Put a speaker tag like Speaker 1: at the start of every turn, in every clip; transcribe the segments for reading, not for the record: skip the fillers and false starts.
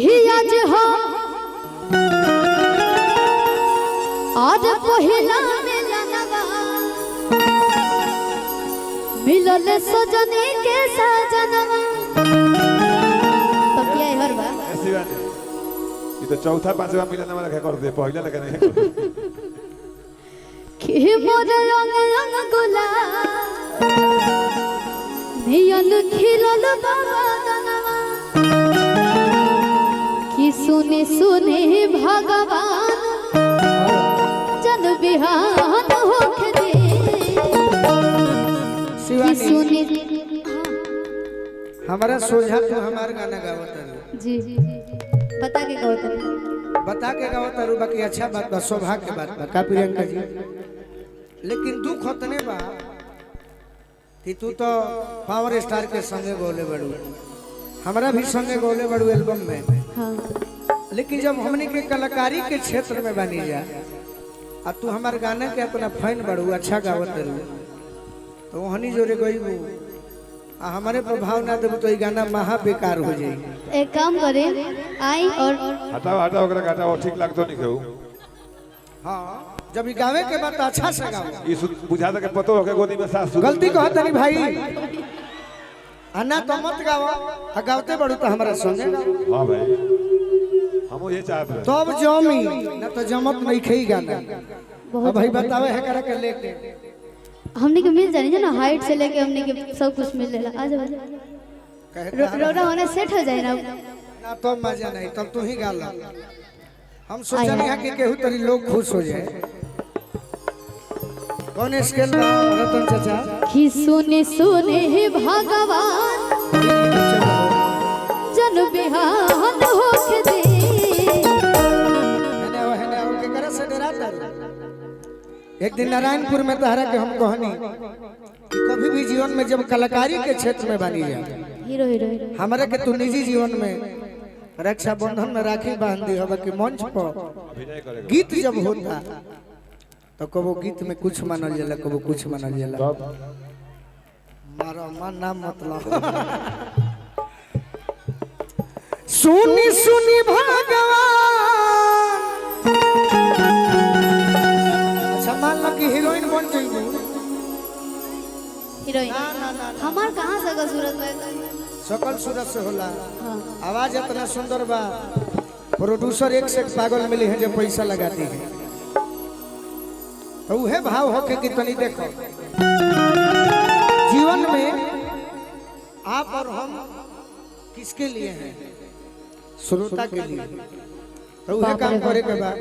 Speaker 1: कि आज हो आज पहिला मिलनवा मिलल सजनी के सजनवा तो क्या है हर बार
Speaker 2: ऐसी बात नहीं ये तो चौथा पांचवा मिलन वाला क्या कर दे पहला लगा नहीं
Speaker 1: कि मोर रंग रंग गुला नियन खिलल बादनवा कि सुने सुने भगवान जन बिहान होके दे कि सुने
Speaker 3: हमारा सोझा तो हमार गाना गावत है
Speaker 1: जी बता के गावत
Speaker 3: रू बाकी अच्छा बात बा सौभाग्य के बात बा का प्रियंका जी लेकिन दुख होतने बा कि तू तो पावर स्टार के संगे गोले बड़ू हमारा भी संगे गोले बड़ू एल्बम में
Speaker 1: हाँ
Speaker 3: लेकिन जब हमने के कलाकारी के क्षेत्र में बनी जा आ तू हमार गाने के अपना फैन बड़ू अच्छा गावत रू तो वहनी जोरे गई आ हमारे प्रभाव ना देबू तो ये गाना महा बेकार हो जाई
Speaker 1: एक काम करे आई और
Speaker 2: हटाओ हटाओ ओकरा हटाओ ठीक लागतो नहीं केहू
Speaker 3: हां जब ये गावे के बाद तो अच्छा से गाओ
Speaker 2: ये बुझाता के पतो होके गोदी में सास
Speaker 3: गलती कहत नहीं भाई अन्ना तो मत गाओ आ गावते बड़ू तो हमारा संगे गाओ
Speaker 2: हां भाई हम ये चाहते हैं
Speaker 3: तब जमी ना तो जमत नहीं खई गाना अब भाई बतावे है करे के लेके
Speaker 1: हमने के मिल जानी ना हाइट से लेके हमने के सब कुछ मिल लेला आ जा रोना होने सेट हो जाए ना
Speaker 3: ना तो मजा नहीं तब तू ही गा ला हम सोचनी है कि केहू तरी लोग खुश हो जाए कौन स्केल बा रतन चाचा
Speaker 1: कि सुने सुने हे भगवान जन बिहान होके दे
Speaker 3: है के करे से डराता एक दिन नारायणपुर में तहरा के हम कहनी कि कभी भी जीवन में जब कलाकारी के क्षेत्र में बनी जा
Speaker 1: हीरो हीरो
Speaker 3: हमारे के तू निजी जीवन में रक्षा बंधन में राखी बांध दी हवा कि मंच पर गीत जब होता तो कबो गीत में कुछ मानल जाला कबो कुछ मानल जाला मारो मन नाम मतलब सुनी सुनी भगवान अच्छा मान लो कि हीरोइन बन जाइबू
Speaker 1: हीरोइन हमार कहां से का सूरत में
Speaker 3: सकल सूरत से होला
Speaker 1: हां
Speaker 3: आवाज इतना सुंदर बा प्रोड्यूसर एक से एक पागल मिले हैं जो पैसा लगाती है तो वह भाव होके कि तनी देखो जीवन में आप और हम किसके लिए हैं श्रोता के लिए तो वह काम करे के बाद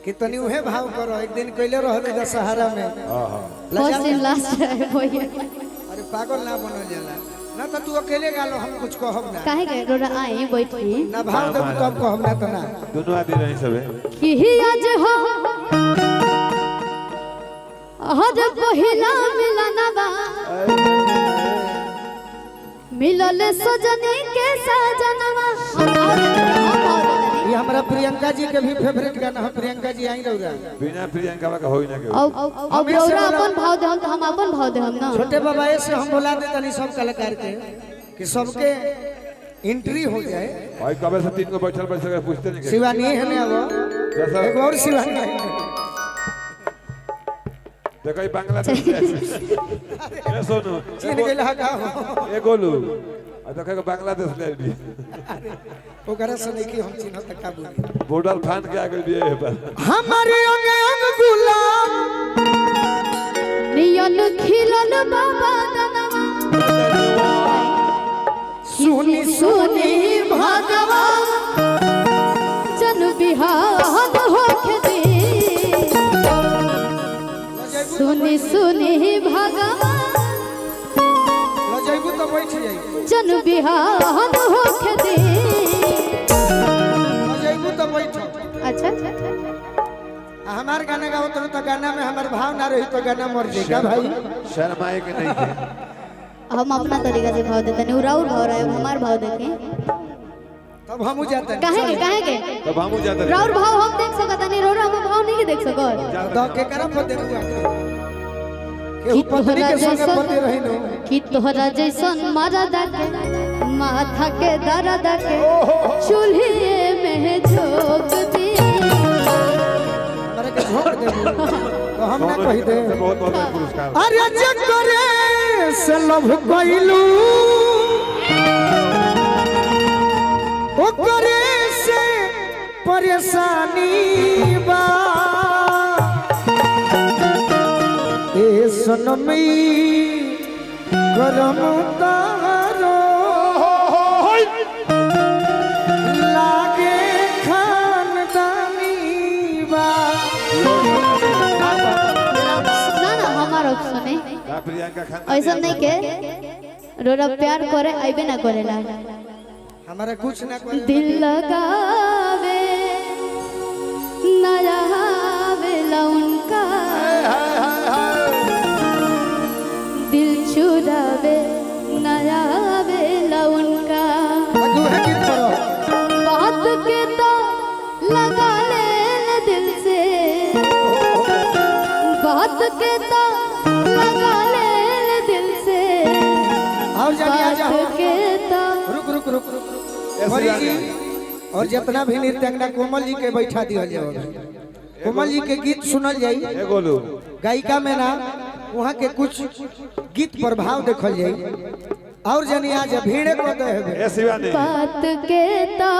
Speaker 3: कि तनी वह भाव करो एक दिन कैले रहल दशहरा में
Speaker 1: फर्स्ट दिन लास्ट है भैया
Speaker 3: अरे पागल ना बनो जाला ना तो तू अकेले गालो हम कुछ कहब ना
Speaker 1: काहे के रोना आई बैठी
Speaker 3: ना भाव देब तब कहब ना तो ना
Speaker 2: दोनों आदमी रही सबे
Speaker 1: कि आज हो आज पहिला मिलनवा मिलल सजनी के सजनवा
Speaker 3: ये हमारा प्रियंका जी के भी फेवरेट गाना है प्रियंका जी आई रहुरा
Speaker 2: बिना प्रियंका का होई ना केहू
Speaker 1: अब रौरा अपन भाव दे हम अपन भाव दे हम ना
Speaker 3: छोटे बाबा से हम बोला दे तनी सब कलाकार के कि सबके एंट्री हो जाए
Speaker 2: भाई कबे से तीन को बैठल बैठल पूछते नहीं
Speaker 3: शिवानी है ना वो एक और शिवानी है
Speaker 2: देखो ये बांग्लादेश ये सोनू
Speaker 3: चीन के लगा
Speaker 2: ये गोलू आ देखो बांग्लादेश ले भी
Speaker 3: ओकरा से नहीं कि हम चिन्ह तक का बोली
Speaker 2: बॉर्डर फान के आगे भी है पर
Speaker 3: हमारे अंग अंग गुलाब
Speaker 1: नियन खिलल बाबा दनवा
Speaker 3: सुनी सुनी
Speaker 1: भगवान जन बिहान होके दे सुनी सुनी भगवान
Speaker 3: लजैबू तो बैठ जाई
Speaker 1: जन बिहान होके दे
Speaker 3: लजैबू तो बैठ
Speaker 1: अच्छा
Speaker 3: हमार गाना गाओ तो गाना में हमार भाव ना रही तो गाना मर जाएगा भाई
Speaker 2: शर्माए के नहीं थे
Speaker 1: हम अपना तरीका से भाव देते नहीं उराउर भाव रहे हमार भाव देखे
Speaker 3: तब हम जाते हैं
Speaker 1: काहे के
Speaker 2: तब हम जाते
Speaker 1: राउर भाव हम देख सकत नहीं रोरा हम भाव नहीं देख सकत
Speaker 3: तो के करा पर देखू केहू पत्नी के संगे पति रही नो
Speaker 1: कि तोहरा जैसन मरद के माथा के दर्द के चूल्हे में झोंक दी।
Speaker 3: अरे के झोंक दे तो हम ना कहि दे।
Speaker 2: बहुत बहुत पुरस्कार।
Speaker 3: अरे जकरे से लव कइलू ओकरे से परेशानी बा ए सनमी करम तारो लागे खानदानी बा।
Speaker 1: ना ना हमार ऑप्शन है
Speaker 2: प्रियंका खान
Speaker 1: ऐसा नहीं के रोरा प्यार करे आइबे ना करेला।
Speaker 3: हमारा कुछ ना करे
Speaker 1: दिल लगावे नया आवेला उनका दिल चुरावे नया आवेला उनका।
Speaker 3: तू है गीत करो
Speaker 1: बात के तो लगा ले दिल से बात के तो लगा ले दिल से
Speaker 3: और जानी आ जाओ
Speaker 1: बात के तो
Speaker 3: रुक रुक रुक रुक हरी जी और जितना भी नृत्यंगना कोमल जी के बैठा दिया जाओ। कोमल जी के गीत सुनल जाई
Speaker 2: ए गोलू
Speaker 3: गायिका में ना वहाँ के कुछ गीत प्रभाव देखल जाई और जानी आज भीड़े को दे हेबे।
Speaker 2: ए शिवानी
Speaker 1: बात के तो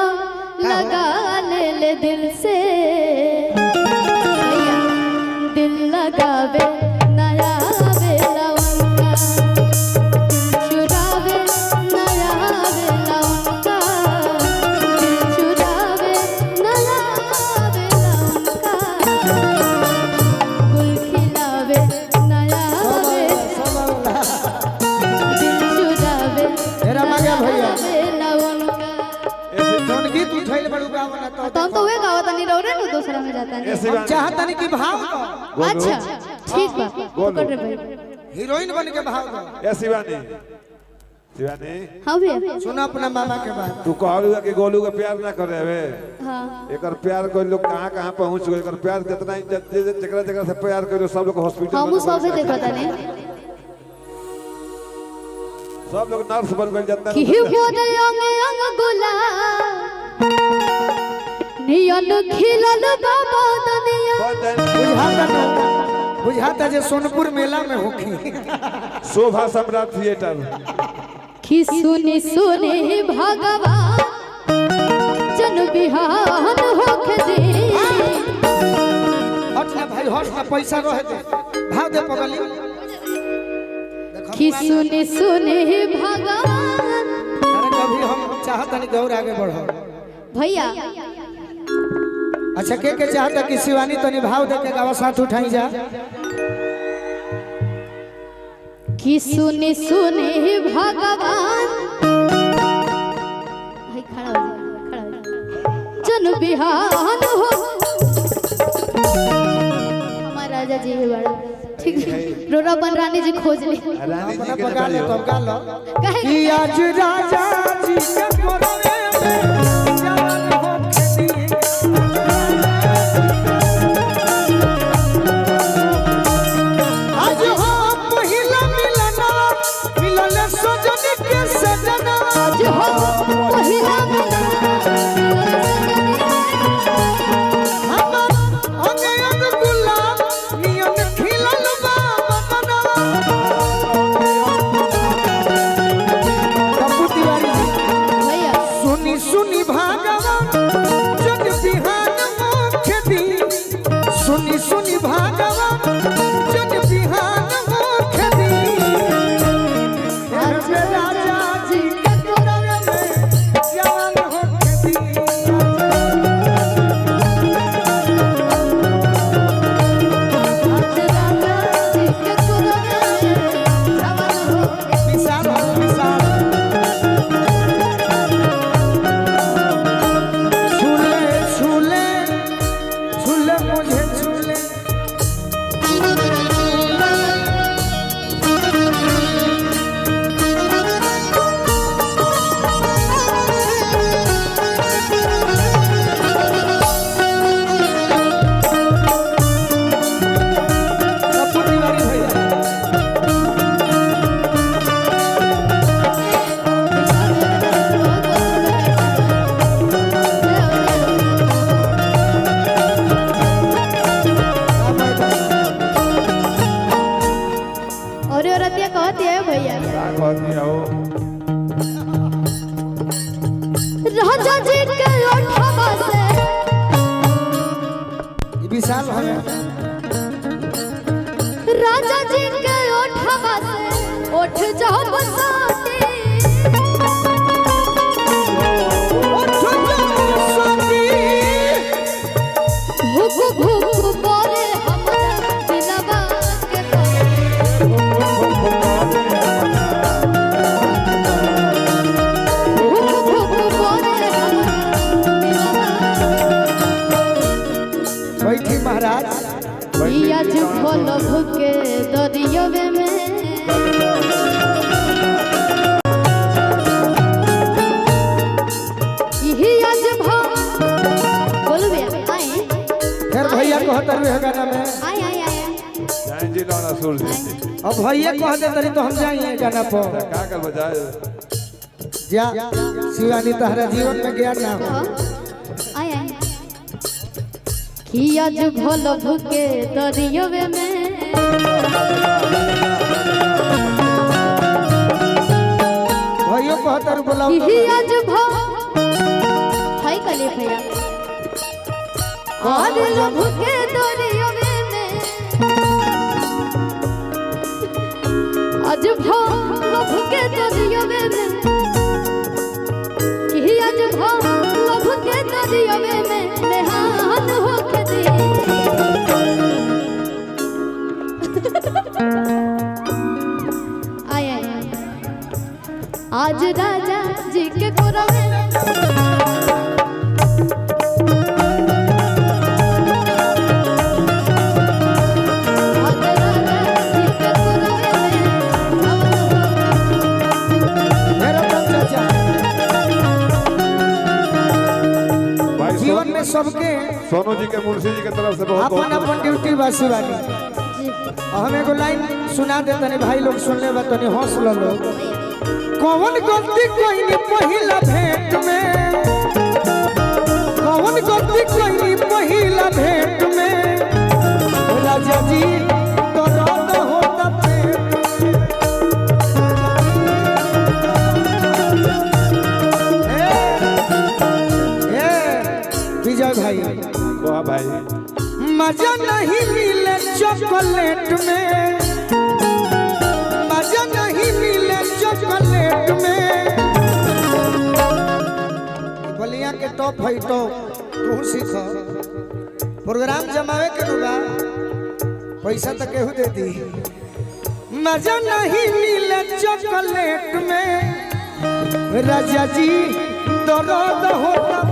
Speaker 1: लगा ले दिल से भैया दिल लगावे नया आवेला उनका दिल चुरावे नया आवेला उनका दिल चुरावे नया आवेला उनका गुल खिलावे नया आवेला दिल चुरावे
Speaker 3: तेरा मजा भैया
Speaker 1: आवेला उनका।
Speaker 3: जौन गीत उठैल बड़ू गावन तो
Speaker 1: तुम तो वे गावत नहीं रहो रे नु दूसरा में जाता
Speaker 2: ए
Speaker 1: नहीं।
Speaker 2: शिवानी
Speaker 3: चाहता नहीं कि भाव दो
Speaker 1: अच्छा ठीक बा पकड़ रे भाई।
Speaker 3: हीरोइन बन के भाव दो।
Speaker 2: ए शिवानी शिवानी
Speaker 1: हां भैया
Speaker 3: सुनो अपना मामा के बात
Speaker 2: तू कहलू कि गोलू के प्यार ना करे हवे
Speaker 1: हां
Speaker 2: एकर प्यार कोई लोग कहां कहां पहुंच गए एकर प्यार जितना जकरा जकरा से प्यार करो सब लोग हॉस्पिटल
Speaker 1: हम सब देखत नहीं
Speaker 2: सब लोग नर्स बन गए जितना
Speaker 1: कि हो रे अंग अंग गुलाब नियन खिलल बाबा दुनिया
Speaker 3: बुझाता जे सोनपुर मेला में होखी
Speaker 2: शोभा सम्राट थिएटर
Speaker 1: कि सुनी सुनी भगवान जन बिहान होके दे
Speaker 3: हट ना भाई हट ना पैसा रह दे भाव दे पगली
Speaker 1: कि सुनी सुनी भगवान।
Speaker 3: अरे कभी हम चाहता नहीं और आगे बढ़ो
Speaker 1: भैया
Speaker 3: अच्छा के चाहता कि शिवानी तो निभाव दे के गावा साथ उठाई जा
Speaker 1: कि सुनी सुनी भगवान हाय खड़ा हो जन बिहान हो हमारा राजा जी है बड़ा ठीक है रोरा बन रानी जी खोज ली
Speaker 2: रानी जी
Speaker 3: अपना
Speaker 2: के
Speaker 3: पका ले तो गा लो
Speaker 1: कहे
Speaker 3: कि आज राजा जी के कोरवे में जवान हो खेती आज हो पहिला मिलना मिलल सजन के सजना
Speaker 1: आज हो पहिला
Speaker 3: हम अंग अंग गुलाब नियन खिलल बा बदना पप्पू तिवारी
Speaker 1: भैया
Speaker 3: सुनी सुनी
Speaker 1: राजा जी के ओठवा से
Speaker 3: विशाल है
Speaker 1: राजा जी के ओठवा से ओठ जाओ बसाते भूख भूख बोले हमरा दिलवा के भूख भूख बोले हमरा
Speaker 3: बैठी महाराज
Speaker 1: दिलवा आज भोल भूखे दरियवे में
Speaker 3: फिर भैया कहतर है गाना में
Speaker 2: जान जी लाना सुर जी
Speaker 3: अब भैया कहते तरी तो हम जाइए गाना पर
Speaker 2: का कर बजाए
Speaker 3: जा शिवानी तहरा जीवन में ज्ञान ना हो
Speaker 1: कि आज भोल भूखे दरियवे में
Speaker 3: भैया कहतर बोला
Speaker 1: कि आज हाय कले भैया आज भूखे दरियवे में आज भोल भूखे दरियवे में कि आज भोल भूखे दरियवे में नेहान होके दे आय आज राजा जी के कोरवे
Speaker 3: जीवन में सबके
Speaker 2: सोनू जी के मुंशी जी के तरफ से बहुत
Speaker 3: अपन अपन ड्यूटी बा शिवानी हम एगो लाइन सुना दे तनी भाई लोग सुन ले बा तनी हंस लो कौन गलती कोई पहिला भेंट में कौन गलती कोई पहिला भेंट में राजा जी तो रात होता विजय भाई
Speaker 2: वाह भाई
Speaker 3: मजा नहीं मिले चॉकलेट में मजा नहीं मिले चॉकलेट में बलिया के टॉप है टॉप तू सीख प्रोग्राम जमावे के नुबा पैसा तो केहू दे दी मजा नहीं मिले चॉकलेट में राजा जी दर्द होता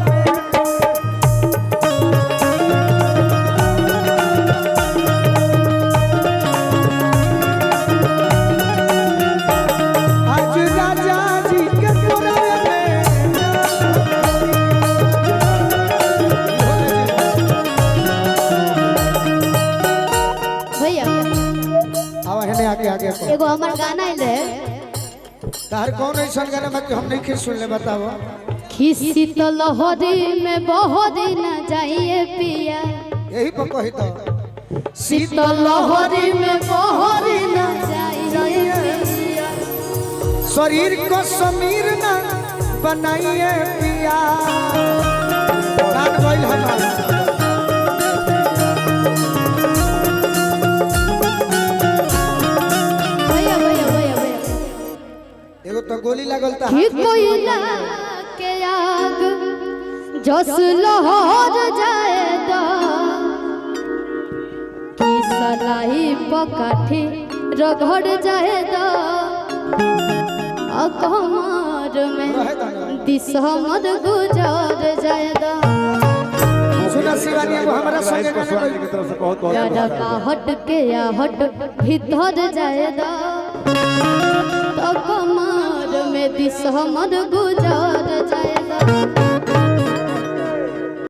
Speaker 1: एगो हमार गाना आइल है
Speaker 3: तार कौन ऐसा गाना बाकी हम नहीं सुन ले बताओ
Speaker 1: खिसी तो लहरी में बहुत न जाइए पिया
Speaker 3: यही पर कही तो
Speaker 1: शीतल लहरी में बहुत न जाइए पिया
Speaker 3: शरीर को समीर न बनाइए पिया गान गइल हमारा तो गोली लागल ता
Speaker 1: कोयला के आग जस लहर जाए तो कि सलाई पकाठी रगड़ जाए तो कमर में दिसमद गुजर जाए तो
Speaker 3: सुना शिवानी वो हमारा संगे गाना
Speaker 2: की तरफ से बहुत बहुत
Speaker 1: का हट के या हट भीतर जाए तो कमर में दिसमद गुजर जाएगा।